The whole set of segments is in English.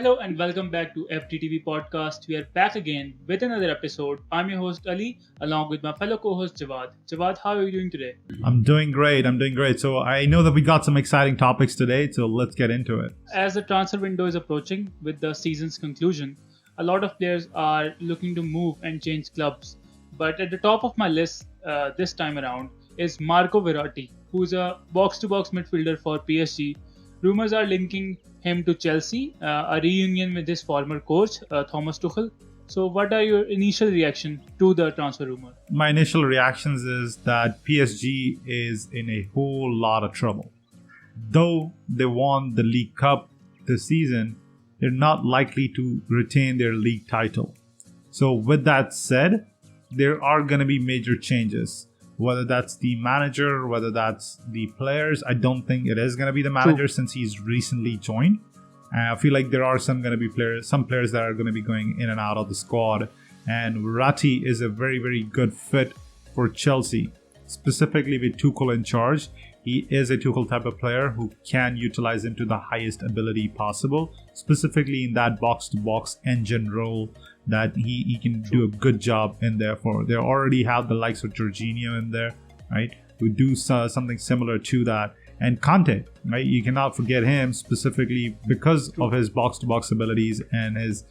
Hello and welcome back to FDTV podcast. We are back again with another episode. I'm your host Ali, along with my fellow co-host Jawad. Jawad, how are you doing today? I'm doing great. So I know that we got some exciting topics today, so let's get into it. As the transfer window is approaching with the season's conclusion, a lot of players are looking to move and change clubs. But at the top of my list this time around is Marco Verratti, who's a box-to-box midfielder for PSG. Rumors are linking him to Chelsea, a reunion with his former coach, Thomas Tuchel. So, what are your initial reaction to the transfer rumor? My initial reactions is that PSG is in a whole lot of trouble. Though they won the League Cup this season, they're not likely to retain their league title. So with that said, there are going to be major changes. Whether that's the manager, whether that's the players, I don't think it is going to be the manager since he's recently joined. I feel like there are some players that are going to be going in and out of the squad. And Verratti is a very, very good fit for Chelsea, specifically with Tuchel in charge. He is a Tuchel type of player who can utilize him to the highest ability possible, specifically in that box-to-box engine role that he can do a good job in there for. They already have the likes of Jorginho in there, right, who do something similar to that. And Kante, right, you cannot forget him specifically because of his box-to-box abilities and his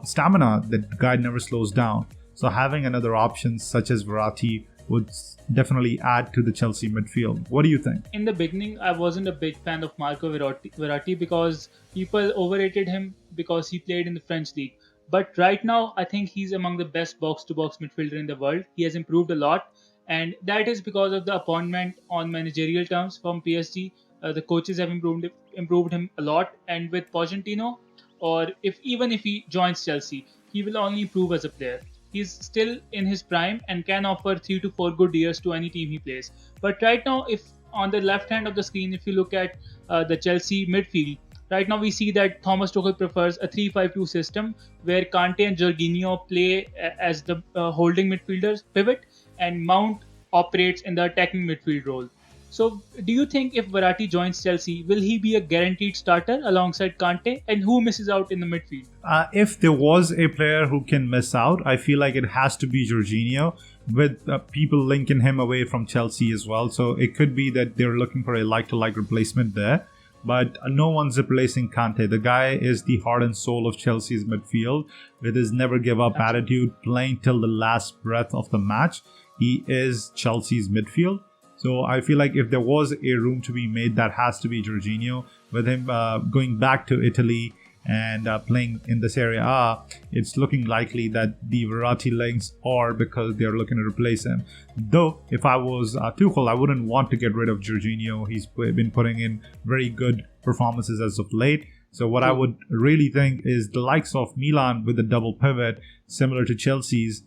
stamina. The guy never slows down. So having another option such as Verratti would definitely add to the Chelsea midfield. What do you think? In the beginning, I wasn't a big fan of Marco Verratti because people overrated him because he played in the French league. But right now, I think he's among the best box-to-box midfielder in the world. He has improved a lot, and that is because of the appointment on managerial terms from PSG. The coaches have improved him a lot, and with Pochettino, or even if he joins Chelsea, he will only improve as a player. He's still in his prime and can offer 3 to 4 good years to any team he plays. But right now, if on the left hand of the screen, if you look at the Chelsea midfield, right now we see that Thomas Tuchel prefers a 3-5-2 system where Kante and Jorginho play as the holding midfielders pivot and Mount operates in the attacking midfield role. So, do you think if Verratti joins Chelsea, will he be a guaranteed starter alongside Kante? And who misses out in the midfield? If there was a player who can miss out, I feel like it has to be Jorginho, with people linking him away from Chelsea as well. So it could be that they're looking for a like-to-like replacement there. But no one's replacing Kante. The guy is the heart and soul of Chelsea's midfield with his never-give-up attitude, playing till the last breath of the match. He is Chelsea's midfield. So I feel like if there was a room to be made, that has to be Jorginho. With him going back to Italy and playing in this Serie A, it's looking likely that the Verratti links are because they're looking to replace him. Though, if I was Tuchel, I wouldn't want to get rid of Jorginho. He's been putting in very good performances as of late. So what I would really think is the likes of Milan with the double pivot, similar to Chelsea's.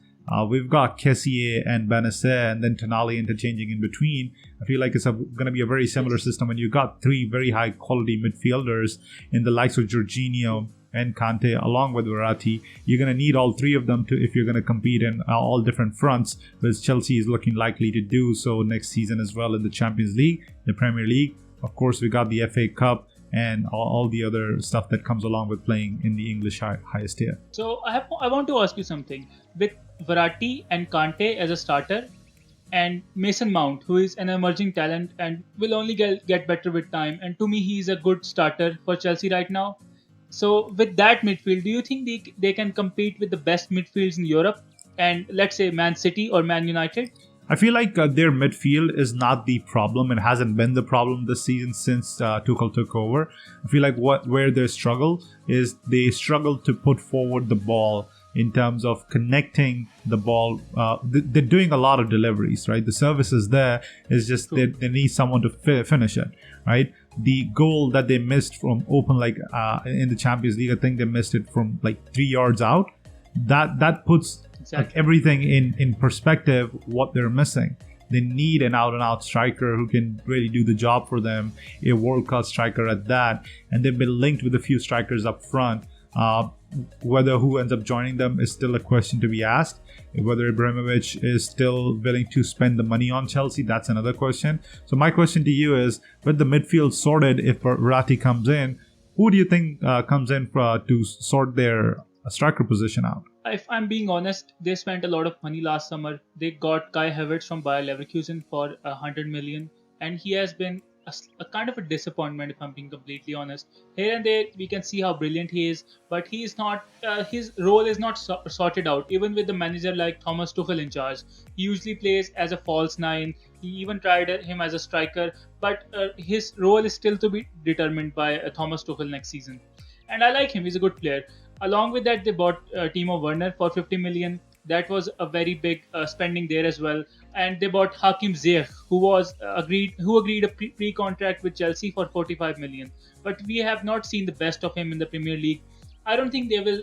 We've got Kessié and Benacer and then Tonali interchanging in between. I feel like it's going to be a very similar system when you've got three very high quality midfielders in the likes of Jorginho and Kante along with Verratti. You're going to need all three of them if you're going to compete in all different fronts, which Chelsea is looking likely to do so next season as well in the Champions League, the Premier League. Of course, we got the FA Cup and all the other stuff that comes along with playing in the English highest tier. So I want to ask you something. With Verratti and Kante as a starter, and Mason Mount, who is an emerging talent and will only get better with time, and to me he is a good starter for Chelsea right now. So with that midfield, do you think they can compete with the best midfields in Europe and let's say Man City or Man United? I feel like their midfield is not the problem. It hasn't been the problem this season since Tuchel took over. I feel like where they struggle is they struggle to put forward the ball in terms of connecting the ball. They're doing a lot of deliveries, right? The service is there. It's just they need someone to finish it, right? The goal that they missed from open, like in the Champions League, I think they missed it from like 3 yards out. That puts like everything in perspective, what they're missing. They need an out-and-out striker who can really do the job for them, a world-class striker at that. And they've been linked with a few strikers up front. Whether who ends up joining them is still a question to be asked. Whether Ibrahimovic is still willing to spend the money on Chelsea, that's another question. So my question to you is, with the midfield sorted, if Verratti comes in, who do you think comes in to sort their striker position out? If I'm being honest, they spent a lot of money last summer. They got Kai Havertz from Bayer Leverkusen for 100 million, and he has been a kind of a disappointment. If I'm being completely honest, here and there we can see how brilliant he is, but he is not. His role is not sorted out. Even with the manager like Thomas Tuchel in charge, he usually plays as a false nine. He even tried him as a striker, but his role is still to be determined by Thomas Tuchel next season. And I like him; he's a good player. Along with that, they bought Timo Werner for 50 million. That was a very big spending there as well. And they bought Hakim Ziyech, who agreed a pre-contract with Chelsea for 45 million. But we have not seen the best of him in the Premier League. I don't think they will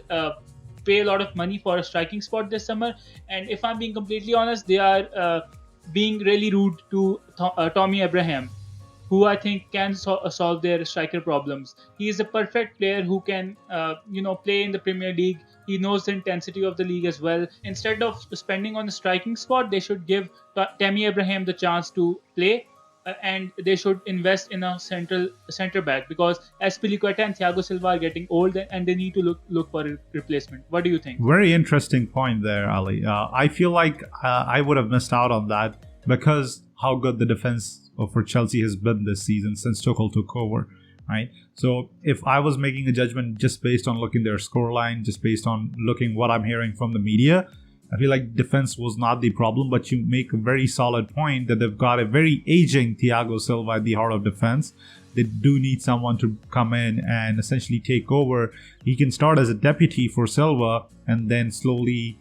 pay a lot of money for a striking spot this summer. And if I'm being completely honest, they are being really rude to Tommy Abraham, who I think can solve their striker problems. He is a perfect player who can, play in the Premier League. He knows the intensity of the league as well. Instead of spending on the striking spot, they should give Tammy Abraham the chance to play, and they should invest in a center back because Azpilicueta and Thiago Silva are getting old and they need to look for a replacement. What do you think? Very interesting point there, Ali. I feel like I would have missed out on that because how good the defense for Chelsea has been this season since Tuchel took over, right? So if I was making a judgment just based on looking their scoreline, just based on looking what I'm hearing from the media, I feel like defense was not the problem, but you make a very solid point that they've got a very aging Thiago Silva at the heart of defense. They do need someone to come in and essentially take over. He can start as a deputy for Silva and then slowly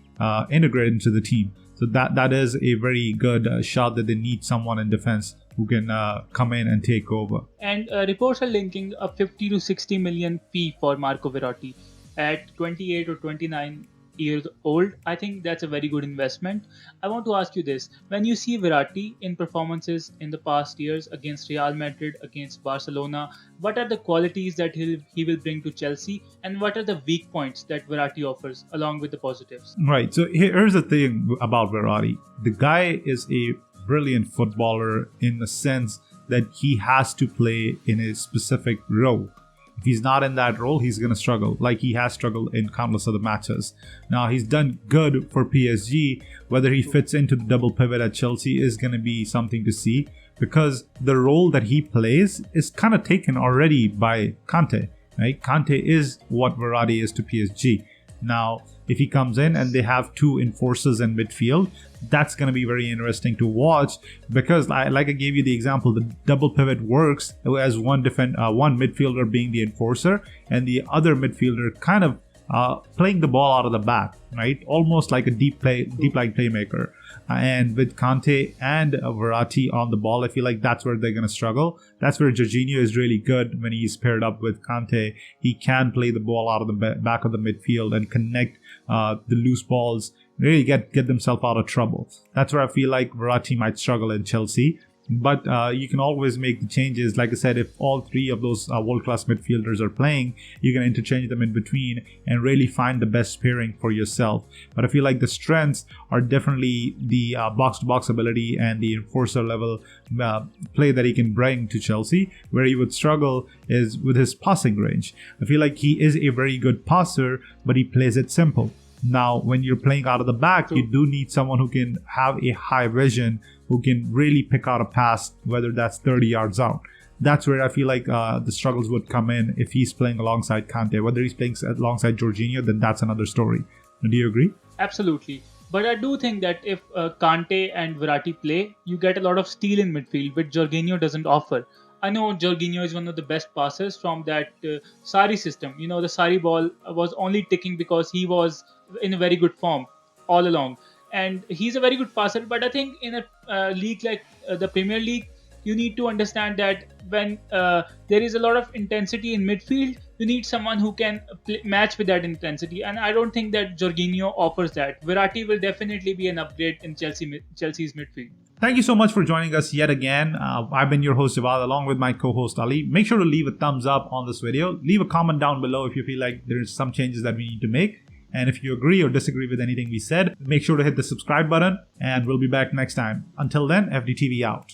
integrate into the team. So that is a very good shot that they need someone in defense who can come in and take over. And reports are linking a 50 to 60 million fee for Marco Verratti at 28 or 29 years old. I think that's a very good investment. I want to ask you this. When you see Verratti in performances in the past years against Real Madrid, against Barcelona, what are the qualities that he will bring to Chelsea, and what are the weak points that Verratti offers along with the positives? Right. So here's the thing about Verratti. The guy is a brilliant footballer in the sense that he has to play in a specific role. If he's not in that role, he's going to struggle, like he has struggled in countless other matches. Now, he's done good for PSG. Whether he fits into the double pivot at Chelsea is going to be something to see, because the role that he plays is kind of taken already by Kante. Right? Kante is what Verratti is to PSG. Now, if he comes in and they have two enforcers in midfield, that's going to be very interesting to watch, because like I gave you the example, the double pivot works as one midfielder being the enforcer and the other midfielder kind of playing the ball out of the back, right? Almost like a deep line playmaker. And with Kante and Verratti on the ball, I feel like that's where they're going to struggle. That's where Jorginho is really good when he's paired up with Kante. He can play the ball out of the back of the midfield and connect the loose balls, really get themselves out of trouble. That's where I feel like Verratti might struggle in Chelsea. But you can always make the changes. Like I said, if all three of those world-class midfielders are playing, you can interchange them in between and really find the best pairing for yourself. But I feel like the strengths are definitely the box-to-box ability and the enforcer level play that he can bring to Chelsea. Where he would struggle is with his passing range. I feel like he is a very good passer, but he plays it simple. Now, when you're playing out of the back, you do need someone who can have a high vision, who can really pick out a pass, whether that's 30 yards out. That's where I feel like the struggles would come in if he's playing alongside Kante. Whether he's playing alongside Jorginho, then that's another story. Do you agree? Absolutely. But I do think that if Kante and Verratti play, you get a lot of steal in midfield, which Jorginho doesn't offer. I know Jorginho is one of the best passers from that Sarri system. You know, the Sarri ball was only ticking because he was in a very good form all along. And he's a very good passer. But I think in a league like the Premier League, you need to understand that when there is a lot of intensity in midfield, you need someone who can match with that intensity. And I don't think that Jorginho offers that. Verratti will definitely be an upgrade in Chelsea's midfield. Thank you so much for joining us yet again. I've been your host, Jawad, along with my co-host, Ali. Make sure to leave a thumbs up on this video. Leave a comment down below if you feel like there's some changes that we need to make. And if you agree or disagree with anything we said, make sure to hit the subscribe button, and we'll be back next time. Until then, FDTV out.